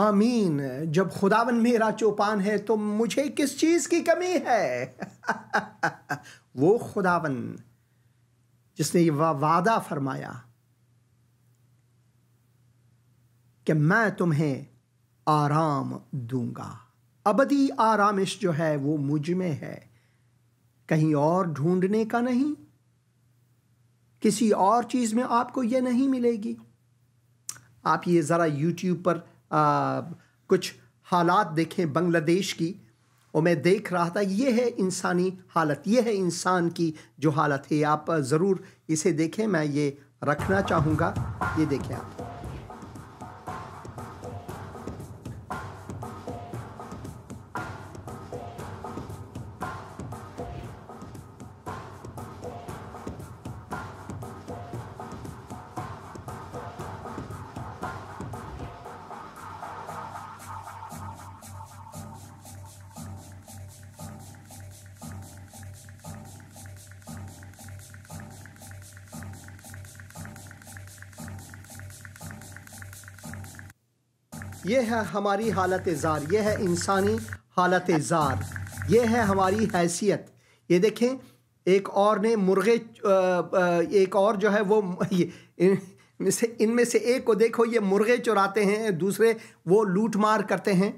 आमीन। जब खुदावन मेरा चौपान है तो मुझे किस चीज़ की कमी है? वो खुदावन जिसने ये वादा फरमाया कि मैं तुम्हें आराम दूंगा। अबदी आरामिश जो है वो मुझ में है, कहीं और ढूंढने का नहीं, किसी और चीज़ में आपको ये नहीं मिलेगी। आप ये ज़रा यूट्यूब पर कुछ हालात देखें बांग्लादेश की, और मैं देख रहा था ये है इंसानी हालत, ये है इंसान की जो हालत है। आप ज़रूर इसे देखें, मैं ये रखना चाहूँगा। ये देखें आप, ये है हमारी हालत ज़ार, ये है इंसानी हालत ज़ार, ये है हमारी हैसियत। ये देखें, एक और ने मुर्गे, एक और जो है वो इनमें से एक को देखो, ये मुर्गे चुराते हैं, दूसरे वो लूट मार करते हैं।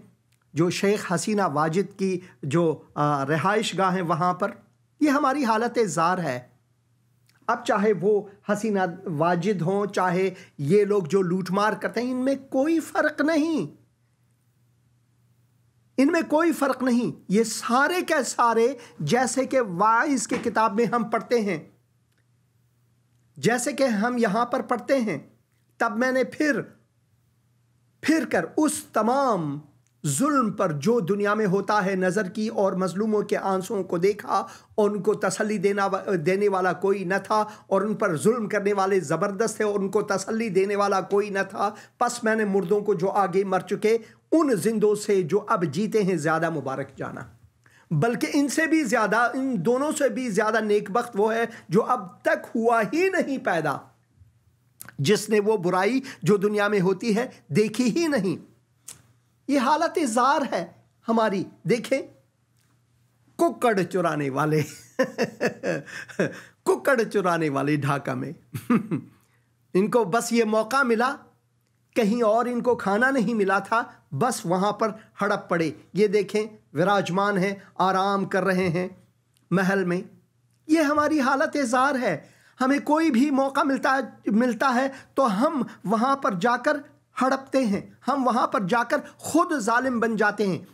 जो शेख हसीना वाजिद की जो रिहाइश गाह है वहाँ पर, ये हमारी हालत ज़ार है। अब चाहे वो हसीना वाजिद हों, चाहे ये लोग जो लूटमार करते हैं, इनमें कोई फ़र्क नहीं, इनमें कोई फ़र्क नहीं। ये सारे के सारे जैसे कि वाइज के किताब में हम पढ़ते हैं, जैसे कि हम यहाँ पर पढ़ते हैं, तब मैंने फिर कर उस तमाम जुल्म पर जो दुनिया में होता है नज़र की, और मजलूमों के आंसुओं को देखा, और उनको तसल्ली देने वाला कोई न था, और उन पर जुल्म करने वाले ज़बरदस्त थे, और उनको तसल्ली देने वाला कोई न था। बस मैंने मुर्दों को जो आगे मर चुके, उन जिंदों से जो अब जीते हैं ज़्यादा मुबारक जाना, बल्कि इनसे भी ज़्यादा, इन दोनों से भी ज़्यादा नेकबख्त वो है जो अब तक हुआ ही नहीं पैदा, जिसने वो बुराई जो दुनिया में होती है देखी ही नहीं। ये हालत ज़ार है हमारी। देखें, कुक्कड़ चुराने वाले कुक्कड़ चुराने वाले ढाका में इनको बस ये मौका मिला, कहीं और इनको खाना नहीं मिला था, बस वहाँ पर हड़प पड़े। ये देखें, विराजमान हैं, आराम कर रहे हैं महल में। ये हमारी हालत ज़ार है। हमें कोई भी मौका मिलता है तो हम वहाँ पर जाकर हड़पते हैं, हम वहाँ पर जाकर खुद जालिम बन जाते हैं।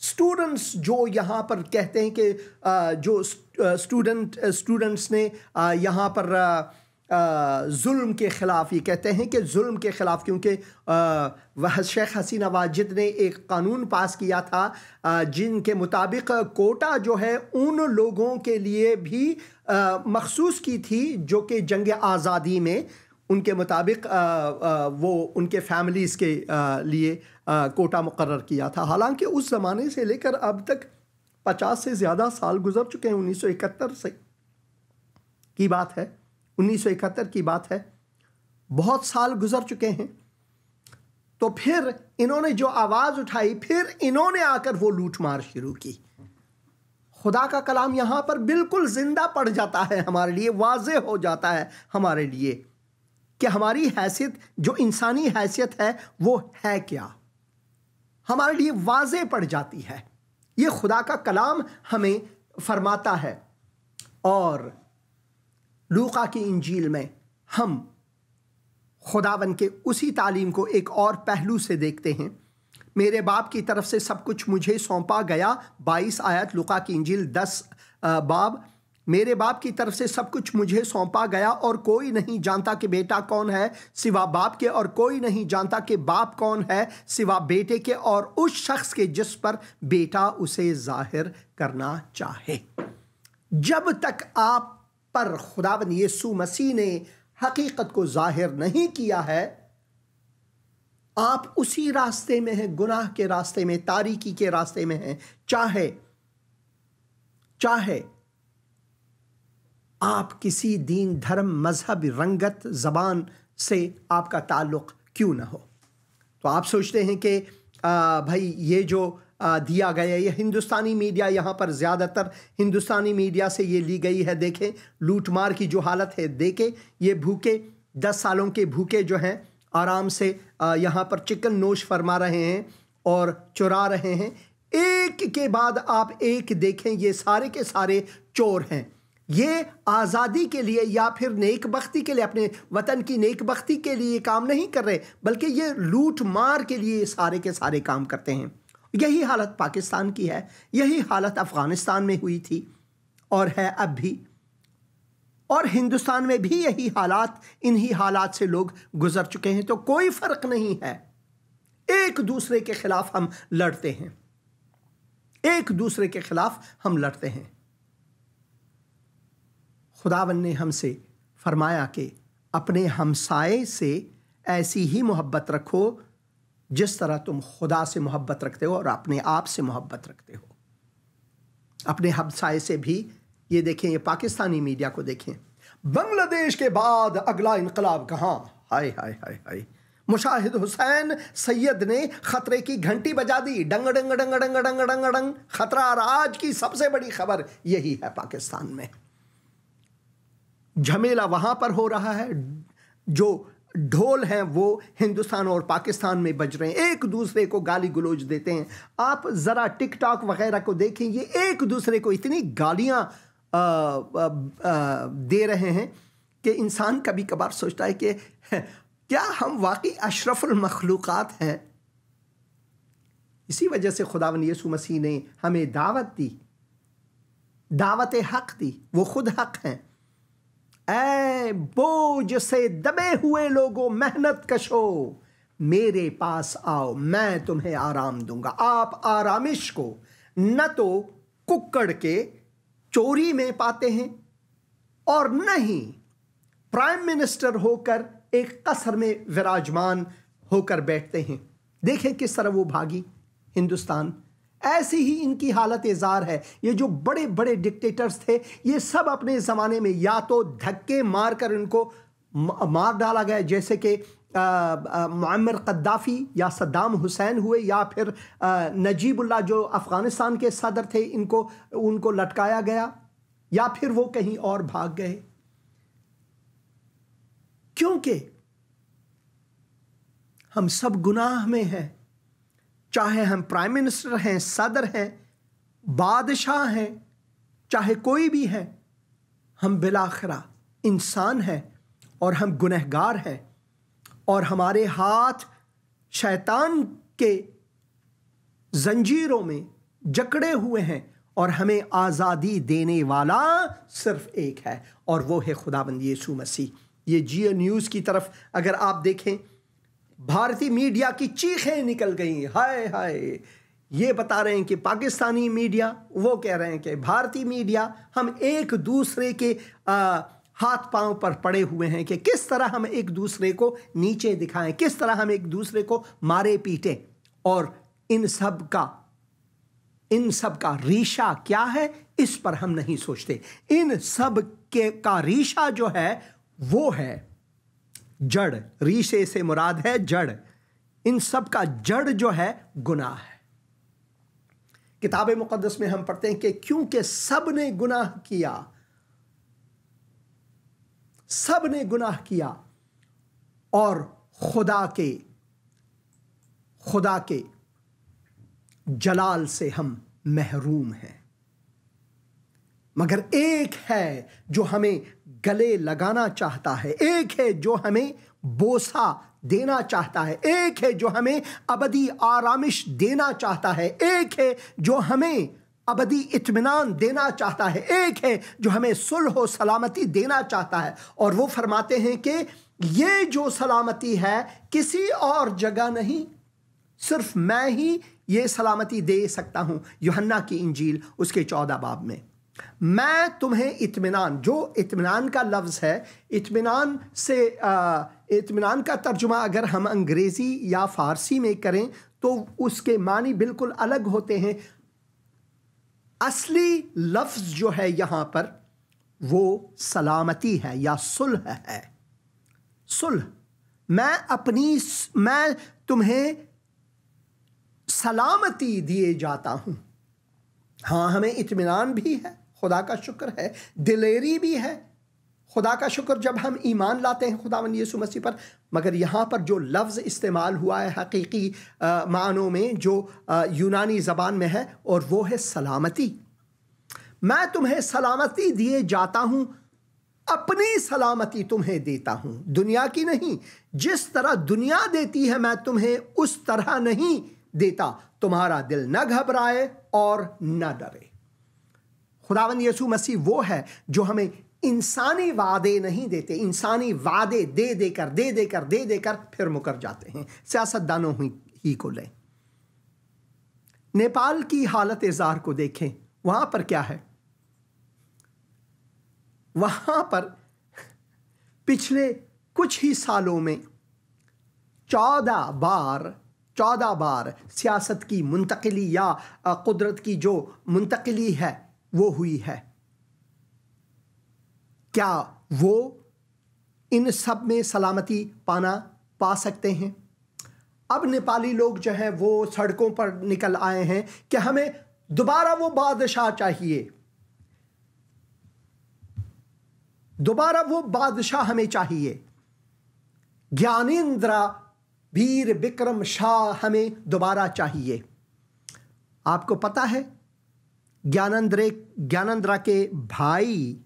स्टूडेंट्स जो यहाँ पर कहते हैं कि जो स्टूडेंट्स ने यहाँ पर जुल्म के ख़िलाफ़, ये कहते हैं कि जुल्म के ख़िलाफ़, क्योंकि वह शेख हसीना वाजिद ने एक कानून पास किया था जिनके मुताबिक कोटा जो है उन लोगों के लिए भी मखसूस की थी जो कि जंग आज़ादी में उनके मुताबिक वो उनके फैमिलीज़ के लिए कोटा मुकर्रर किया था। हालांकि उस ज़माने से लेकर अब तक 50 से ज़्यादा साल गुजर चुके हैं। 1971 से की बात है, 1971 की बात है, बहुत साल गुजर चुके हैं। तो फिर इन्होंने जो आवाज़ उठाई, फिर इन्होंने आकर वो लूटमार शुरू की। खुदा का कलाम यहाँ पर बिल्कुल ज़िंदा पड़ जाता है हमारे लिए, वाज़े हो जाता है हमारे लिए कि हमारी हैसियत, जो इंसानी हैसियत है, वो है क्या, हमारे लिए वाज़े पड़ जाती है। ये खुदा का कलाम हमें फरमाता है। और लूका की इंजील में हम खुदावन के उसी तालीम को एक और पहलू से देखते हैं। मेरे बाप की तरफ से सब कुछ मुझे सौंपा गया, 22 आयत, लूका की इंजील 10 बाब। मेरे बाप की तरफ से सब कुछ मुझे सौंपा गया, और कोई नहीं जानता कि बेटा कौन है सिवा बाप के, और कोई नहीं जानता कि बाप कौन है सिवा बेटे के, और उस शख्स के जिस पर बेटा उसे जाहिर करना चाहे। जब तक आप पर खुदावंद यीशु मसीह ने हकीकत को जाहिर नहीं किया है, आप उसी रास्ते में हैं, गुनाह के रास्ते में, तारीकी के रास्ते में हैं। चाहे आप किसी दीन, धर्म, मजहब, रंगत, ज़बान से आपका ताल्लुक़ क्यों ना हो। तो आप सोचते हैं कि भाई ये जो दिया गया है, ये हिंदुस्तानी मीडिया, यहाँ पर ज़्यादातर हिंदुस्तानी मीडिया से ये ली गई है। देखें लूटमार की जो हालत है, देखें ये भूखे 10 सालों के भूखे जो हैं आराम से यहाँ पर चिकन नोश फरमा रहे हैं और चुरा रहे हैं। एक के बाद आप एक देखें, ये सारे के सारे चोर हैं। ये आज़ादी के लिए या फिर नेकबख्ती के लिए, अपने वतन की नेकबख्ती के लिए काम नहीं कर रहे, बल्कि ये लूट मार के लिए सारे के सारे काम करते हैं। यही हालत पाकिस्तान की है, यही हालत अफ़गानिस्तान में हुई थी और है अब भी, और हिंदुस्तान में भी यही हालात, इन्हीं हालात से लोग गुजर चुके हैं। तो कोई फ़र्क नहीं है, एक दूसरे के खिलाफ हम लड़ते हैं, एक दूसरे के खिलाफ हम लड़ते हैं। खुदावन ने हमसे फरमाया कि अपने हमसाए से ऐसी ही मोहब्बत रखो जिस तरह तुम खुदा से मोहब्बत रखते हो और अपने आप से मोहब्बत रखते हो। अपने हमसाए से भी, ये देखें, ये पाकिस्तानी मीडिया को देखें, बांग्लादेश के बाद अगला इनकलाब कहाँ, हाय हाय हाय हाय, मुशाहिद हुसैन सैयद ने खतरे की घंटी बजा दी, डंग डंग डंग डंग डंग डंग डंग, खतरा। और आज की सबसे बड़ी खबर यही है, पाकिस्तान में झमेला वहां पर हो रहा है, जो ढोल हैं वो हिंदुस्तान और पाकिस्तान में बज रहे हैं, एक दूसरे को गाली गलौज देते हैं। आप ज़रा टिकटॉक वगैरह को देखें, ये एक दूसरे को इतनी गालियां दे रहे हैं कि इंसान कभी कभार सोचता है कि क्या हम वाकई अशरफुल मखलूक़ात हैं। इसी वजह से खुदावंद यीशु मसीह ने हमें दावत दी, दावत हक दी, वो खुद हक हैं। ऐ बोझ से दबे हुए लोगों, मेहनत कशो, मेरे पास आओ, मैं तुम्हें आराम दूंगा। आप आरामिश को न तो कुक्कड़ के चोरी में पाते हैं और न ही प्राइम मिनिस्टर होकर एक कसर में विराजमान होकर बैठते हैं। देखें किस तरह वो भागी हिंदुस्तान। ऐसी ही इनकी हालत जार है। ये जो बड़े बड़े डिक्टेटर्स थे, ये सब अपने ज़माने में या तो धक्के मारकर इनको मार डाला गया, जैसे कि मुअम्मर कद्दाफ़ी या सद्दाम हुसैन हुए, या फिर नजीबुल्लाह जो अफ़गानिस्तान के सदर थे, उनको लटकाया गया, या फिर वो कहीं और भाग गए। क्योंकि हम सब गुनाह में हैं, चाहे हम प्राइम मिनिस्टर हैं, सदर हैं, बादशाह हैं, चाहे कोई भी है, हम बिलाखिरा इंसान हैं और हम गुनहगार हैं, और हमारे हाथ शैतान के जंजीरों में जकड़े हुए हैं, और हमें आज़ादी देने वाला सिर्फ एक है, और वो है खुदावंद यीशु मसीह। ये जियो न्यूज़ की तरफ अगर आप देखें, भारतीय मीडिया की चीखें निकल गई, हाय हाय। ये बता रहे हैं कि पाकिस्तानी मीडिया, वो कह रहे हैं कि भारतीय मीडिया, हम एक दूसरे के हाथ पांव पर पड़े हुए हैं कि किस तरह हम एक दूसरे को नीचे दिखाएं, किस तरह हम एक दूसरे को मारे पीटे। और इन सब का रीशा क्या है, इस पर हम नहीं सोचते। इन सब का रीशा जो है वो है जड़। रीशे से मुराद है जड़। इन सब का जड़ जो है गुनाह है। किताब मुक़द्दस में हम पढ़ते हैं कि क्योंकि सब ने गुनाह किया, सब ने गुनाह किया और खुदा के जलाल से हम महरूम हैं। मगर एक है जो हमें गले लगाना चाहता है, एक है जो हमें बोसा देना चाहता है, एक है जो हमें अबदी आरामिश देना चाहता है, एक है जो हमें अबदी इत्मीनान देना चाहता है, एक है जो हमें सुलह और सलामती देना चाहता है। और वो फरमाते हैं कि ये जो सलामती है किसी और जगह नहीं, सिर्फ मैं ही ये सलामती दे सकता हूँ। यूहन्ना की इंजील उसके 14 बाब में, मैं तुम्हें इत्मीनान, जो इत्मीनान का लफ्ज़ है, इत्मीनान से इत्मीनान का तर्जुमा अगर हम अंग्रेज़ी या फ़ारसी में करें तो उसके मानी बिल्कुल अलग होते हैं। असली लफ्ज़ जो है यहाँ पर वो सलामती है या सुलह है। सुलह, मैं तुम्हें सलामती दिए जाता हूँ। हाँ, हमें इत्मीनान भी है, खुदा का शुक्र है, दिलेरी भी है, खुदा का शुक्र जब हम ईमान लाते हैं खुदावंद यीशु मसीह पर। मगर यहाँ पर जो लफ्ज़ इस्तेमाल हुआ है हकीकी मानों में, जो यूनानी ज़बान में है, और वो है सलामती। मैं तुम्हें सलामती दिए जाता हूँ, अपनी सलामती तुम्हें देता हूँ, दुनिया की नहीं। जिस तरह दुनिया देती है मैं तुम्हें उस तरह नहीं देता। तुम्हारा दिल न घबराए और न डरे। खुदावंद यीशु मसीह वो है जो हमें इंसानी वादे नहीं देते। इंसानी वादे दे देकर फिर मुकर जाते हैं। सियासतदानों ही को लें, नेपाल की हालत ज़ार को देखें, वहां पर क्या है? वहां पर पिछले कुछ ही सालों में 14 बार सियासत की मुंतकिली या कुदरत की जो मुंतकिली है वो हुई है। क्या वो इन सब में सलामती पा सकते हैं? अब नेपाली लोग जो है वो सड़कों पर निकल आए हैं कि हमें दोबारा वो बादशाह चाहिए, दोबारा वो बादशाह हमें चाहिए। ज्ञानेंद्र वीर विक्रम शाह हमें दोबारा चाहिए। आपको पता है ज्ञानेंद्र के भाई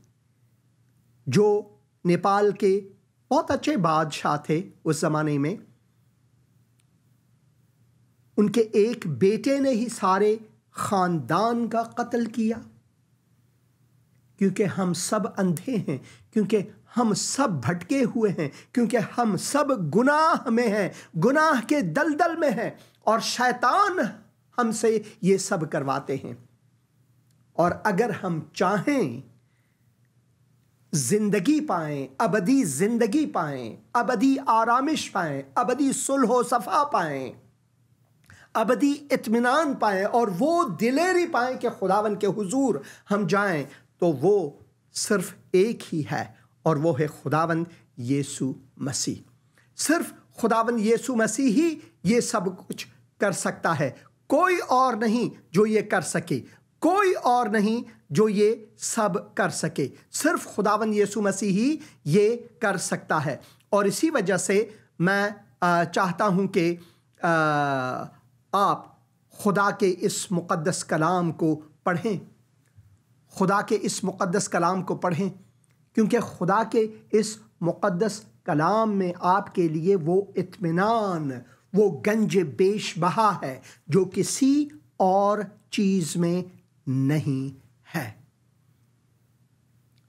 जो नेपाल के बहुत अच्छे बादशाह थे उस जमाने में, उनके एक बेटे ने ही सारे खानदान का कत्ल किया। क्योंकि हम सब अंधे हैं, क्योंकि हम सब भटके हुए हैं, क्योंकि हम सब गुनाह में हैं, गुनाह के दलदल में हैं, और शैतान हमसे ये सब करवाते हैं। और अगर हम चाहें जिंदगी पाएं, अबदी जिंदगी पाएं, अबदी आरामिश पाएं, अबदी सुलह सफा पाएं, अबदी इत्मीनान पाएं, और वो दिलेरी पाएं कि खुदावन के हुजूर हम जाएं, तो वो सिर्फ एक ही है, और वो है खुदावन यीशु मसीह। सिर्फ खुदावन यीशु मसीह ही ये सब कुछ कर सकता है। कोई और नहीं जो ये कर सके, कोई और नहीं जो ये सब कर सके। सिर्फ खुदावन यीशु मसीह ही ये कर सकता है। और इसी वजह से मैं चाहता हूँ कि आप खुदा के इस मुक़द्दस कलाम को पढ़ें, खुदा के इस मुक़द्दस कलाम को पढ़ें, क्योंकि खुदा के इस मुक़द्दस कलाम में आपके लिए वो इत्मीनान, वो गंज बेशबहा है जो किसी और चीज़ में नहीं है।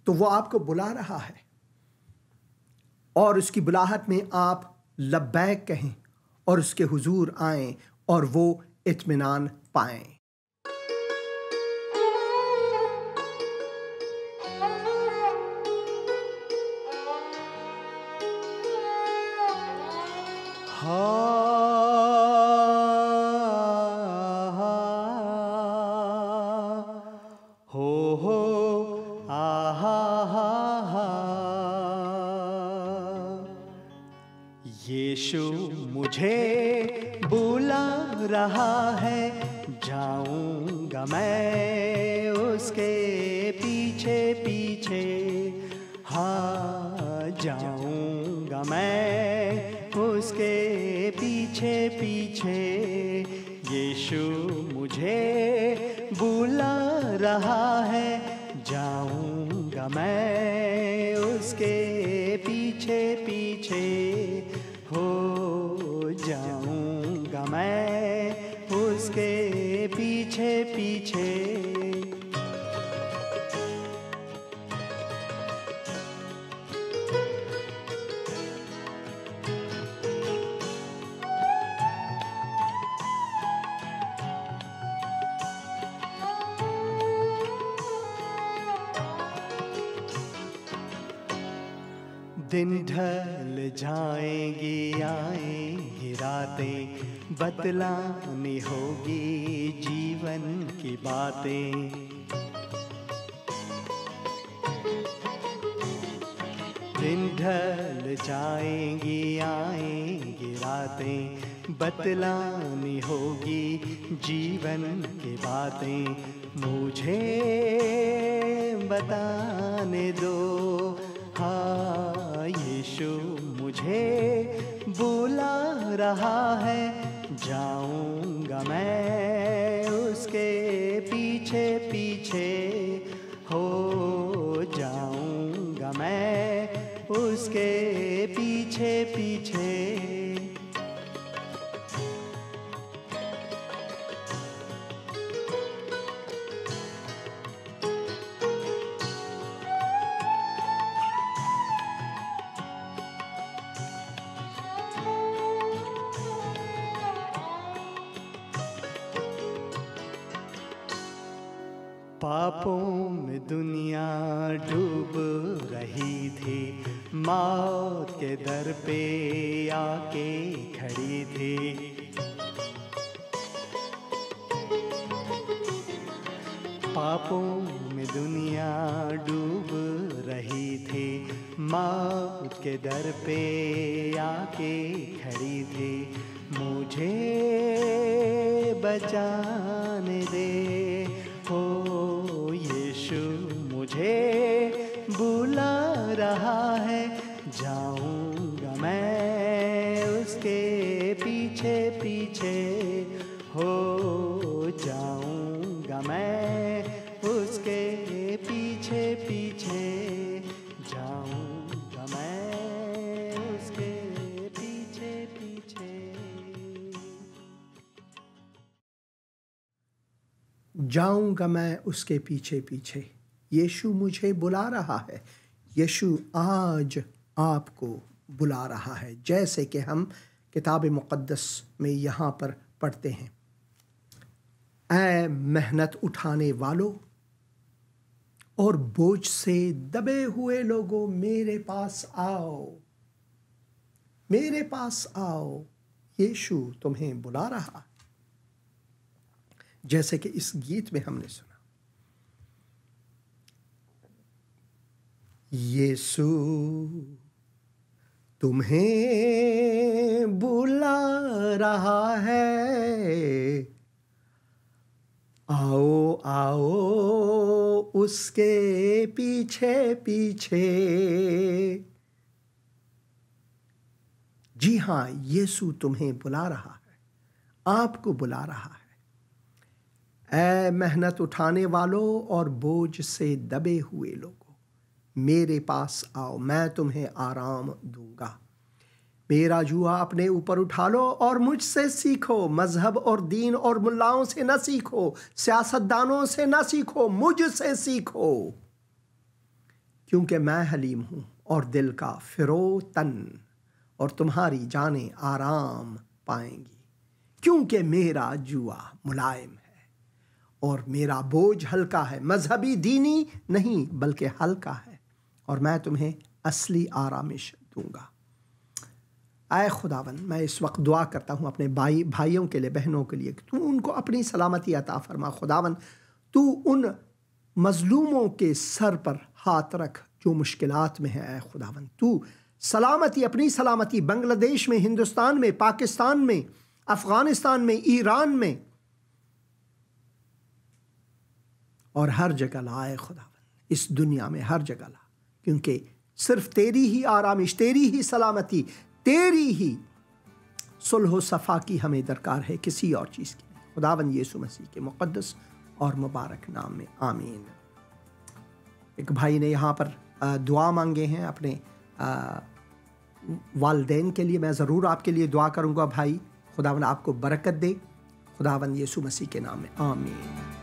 तो वो आपको बुला रहा है, और उसकी बुलाहट में आप लब्बैक कहें और उसके हुजूर आएं और वो इत्मीनान पाएं। यीशु मुझे बुला रहा है, जाऊंगा मैं उसके पीछे पीछे। हाँ, जाऊंगा मैं उसके पीछे पीछे। यीशु मुझे बुला रहा है, जाऊंगा मैं उसके पीछे पीछे। हो जाऊंगा मैं उसके पीछे पीछे। दिन ढल जाएंगी, आएंगी रातें, बतलानी होगी जीवन की बातें। दिन ढल जाएंगी, आएंगी रातें, बतलानी होगी जीवन की बातें, मुझे बताने दो। हाँ, यीशु मुझे बुला रहा है, जाऊंगा मैं उसके पीछे पीछे, हो जाऊंगा मैं उसके पीछे पीछे। पापों में दुनिया डूब रही थी, मौत के दर पे आके खड़ी थी। पापों में दुनिया डूब रही थी, मौत के दर पे आके खड़ी थी। मुझे बचाने दे, हो यीशु मुझे बुला रहा है, जाऊंगा मैं उसके पीछे पीछे, हो जाऊंगा मैं उसके पीछे पीछे, जाऊंगा मैं उसके पीछे पीछे। जाऊंगा मैं उसके पीछे पीछे, यीशु मुझे बुला रहा है। यीशु आज आपको बुला रहा है, जैसे कि हम किताब मुक़द्दस में यहाँ पर पढ़ते हैं। ऐ मेहनत उठाने वालों और बोझ से दबे हुए लोगों, मेरे पास आओ, मेरे पास आओ। यीशु तुम्हें बुला रहा है, जैसे कि इस गीत में हमने सुना। यीशु तुम्हें बुला रहा है, आओ आओ उसके पीछे पीछे। जी हाँ, यीशु तुम्हें बुला रहा है, आपको बुला रहा है। ऐ मेहनत उठाने वालों और बोझ से दबे हुए लोगों, मेरे पास आओ, मैं तुम्हें आराम दूंगा। मेरा जुआ अपने ऊपर उठा लो और मुझसे सीखो। मजहब और दीन और मुल्लाओं से न सीखो, सियासतदानों से न सीखो, मुझसे सीखो, क्योंकि मैं हलीम हूं और दिल का फिरोतन, और तुम्हारी जानें आराम पाएंगी। क्योंकि मेरा जुआ मुलायम है और मेरा बोझ हल्का है। मजहबी दीनी नहीं बल्कि हल्का है, और मैं तुम्हें असली आरामिश दूंगा। आए खुदावन, मैं इस वक्त दुआ करता हूँ अपने भाइयों के लिए, बहनों के लिए, तू उनको अपनी सलामती अता फरमा। खुदावन, तू उन मजलूमों के सर पर हाथ रख जो मुश्किलात में है। खुदावन, तू सलामती, अपनी सलामती बांग्लादेश में, हिंदुस्तान में, पाकिस्तान में, अफगानिस्तान में, ईरान में और हर जगह लाए खुदावन, इस दुनिया में हर जगह ला, क्योंकि सिर्फ तेरी ही आरामिश, तेरी ही सलामती, तेरी ही सुलह सफ़ा की हमें दरकार है, किसी और चीज़ की नहीं। खुदावन यीशु मसीह के मुक़द्दस और मुबारक नाम में, आमीन। एक भाई ने यहाँ पर दुआ मांगे हैं अपने वालिदैन के लिए। मैं ज़रूर आपके लिए दुआ करूँगा भाई। खुदावन आपको बरकत दे। खुदावन यीशु मसीह के नाम में, आमीन।